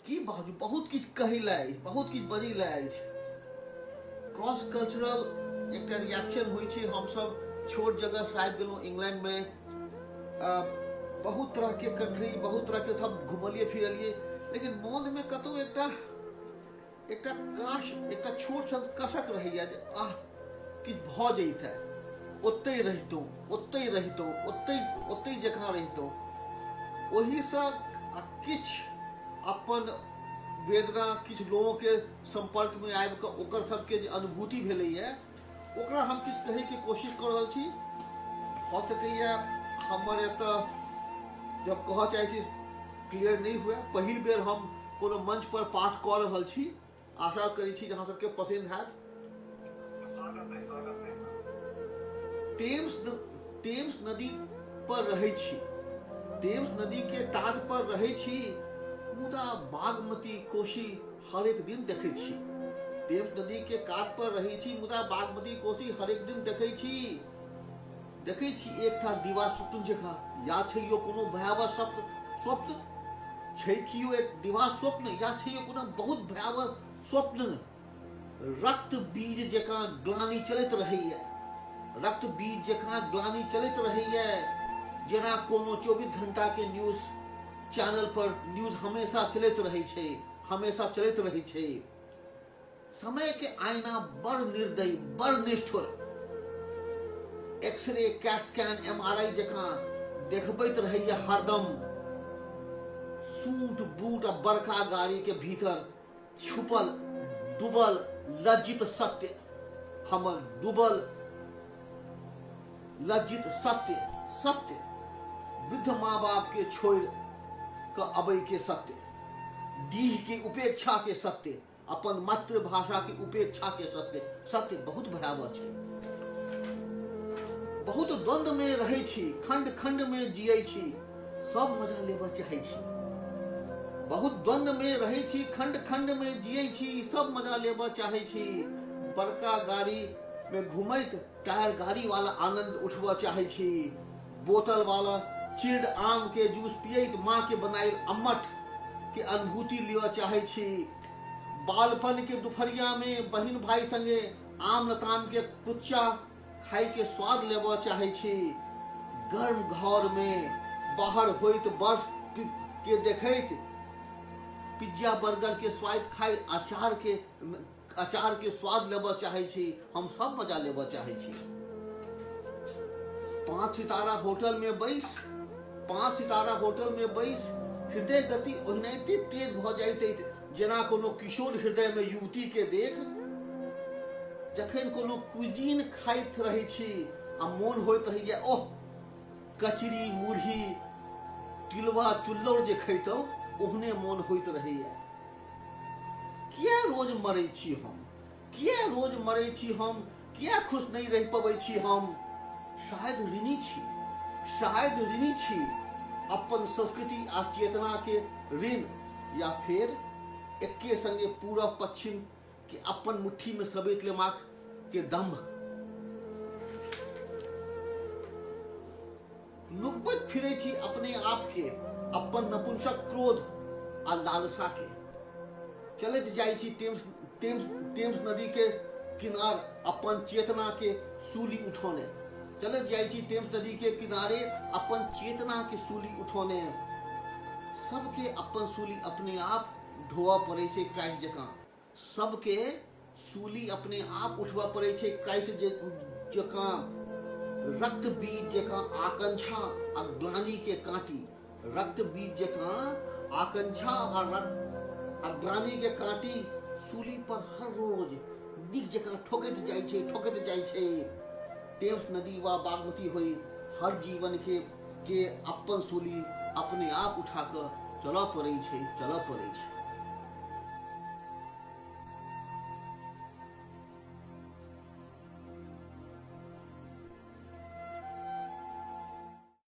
की बाजू बहुत किछ कहिला बहुत किछ बजिला क्रॉस कल्चरल एक रिएक्शन हुई थी। हम सब छोट जगह से आबि गेलहुँ इंग्लैंड में, बहुत तरह के कंट्री, बहुत तरह के सब घुमलिए फिरलिए, लेकिन मन में कतौ एकटा काश एकटा छोट सन कसक रहैया जे आह किछ भऽ जइतै, ओतै रहितौं, ओतै रहितौं, ओतै जकाँ रहितौं। ओहिसँ किछ अपन वेदना किछ लोगों के संपर्क में आबि कऽ ओकर सबके जे अनुभूति भेलैया ओकरा हम किछ कहैके कोशिश कऽ रहल छी। भऽ सकैया हमर एतऽ जब कहऽ चाहै छी क्लियर नहीं हुए। पहिल बेर हम कोनो मंच पर पाठ कऽ रहल छी, आशा करै छी जे अहाँ सबके पसंद हैत। टेम्स नदी पर रहै छी, टेम्स नदी के टाट पर रहै छी, मुदा बागमती कोशी हर एक दिन देखै छी। टेम्स नदी के कात पर रहै छी, मुदा बागमती कोशी हर एक दिन देखै छी एकटा दीवा स्वप्न जकाँ। या छै यो कोनो भयावह स्वप्न छै कि यो एक दीवा स्वप्न, या छै यो कोनो बहुत भयावह स्वप्न। रक्त बीज जकाँ ग्लानि चलैत रहैया, रक्त बीज जकाँ ग्लानि चलैत रहैया, जेना कोनो 24 घंटा के न्यूज चैनल पर न्यूज हमेशा चलैत रहै छै, हमेशा चलैत रहै छै। समय के आईना बड़ निर्दयी, बड़ निष्ठुर, एक्सरे, कैट स्कैन, एमआरआई जकाँ देखबैत रहैया हरदम। सूट बूट आ बड़का गाड़ी के भीतर छुपल डूबल लज्जित सत्य, हमर डूबल लज्जित सत्य, वृद्ध माँ बाप के छोड़ कऽ अबै के सत्य, डीह के उपेक्षा के सत्य, अपन मातृभाषा के उपेक्षा के सत्य बहुत भयावह छै। बहुत द्वंद्व में रहै छी, खंड खंड में जियै छी, सब मजा लेबऽ चाहै छी। बहुत द्वंद्व में रहै छी, खंड खंड में जियै छी, सब मजा लेबऽ चाहै छी। बड़का गाड़ी में घुमैत टायर गाड़ी वाला आनंद उठबऽ चाहै छी। बोतल वाला चिल्ड आम के जूस पियैत माँ के बनायल अम्मट के अनुभूति लियऽ चाहै छी। बालपन के दुपहरिया में बहिन भाई संगे आम लताम के कुच्चा खाई के स्वाद लेबऽ चाहै छी। गर्म घर में बाहर होइत बर्फ के देखैत पिज्जा बर्गर के स्वाद खाई अचार के स्वाद लेबऽ चाहै छी। हम सब मजा लेबऽ चाहै छी। 5 सितारा होटल में बैस हृदय गति ओहिनाइते तेज भऽ जाइत जेना कोनो किशोर हृदय में युवती के देख। जखन कोनो कुजीन खाइत रहै छी आ मोन होइत रहैया ओह कचरी मुरही तिलवा चुल्लौर जे खैतौ, ओहने मोन होइत रहैया। किया रोज मरै छी हम, किया खुश नहीं रह पबै छी हम। शायद ऋणी छी अपन संस्कृति आ चेतना के ऋण, या फिर एके संगे पूरब पश्चिम के अपन मुट्ठी में समेट लेबाक के दम्भ। नुकबैत फिरै छी अपने आप के, अपन नपुंसक क्रोध आ लालसा के। चलैत जाइ छी टेम्स नदी के किनार अपन चेतना के सूली उठौने। चलैत जाइ छी टेम्स नदी के किनारे अपन चेतना के सूली उठौने। सबके अपन सूली अपने आप ढोआ पड़े छै क्राइस्ट जकाँ, सबके सूली अपने आप उठवा पड़े छै क्राइस्ट जकाँ। रक्त बीज जकाँ आकांक्षा आ ग्लानि के कांटी, रक्त बीज जकाँ आकांक्षा आ ग्लानि के कांटी सूली पर हर रोज नीक जकाँ ठोकैत जाइ छै। टेम्स नदी वा बागमती होई हर जीवन के अपन सूली अपने आप उठा कऽ चलऽ पड़ै छै।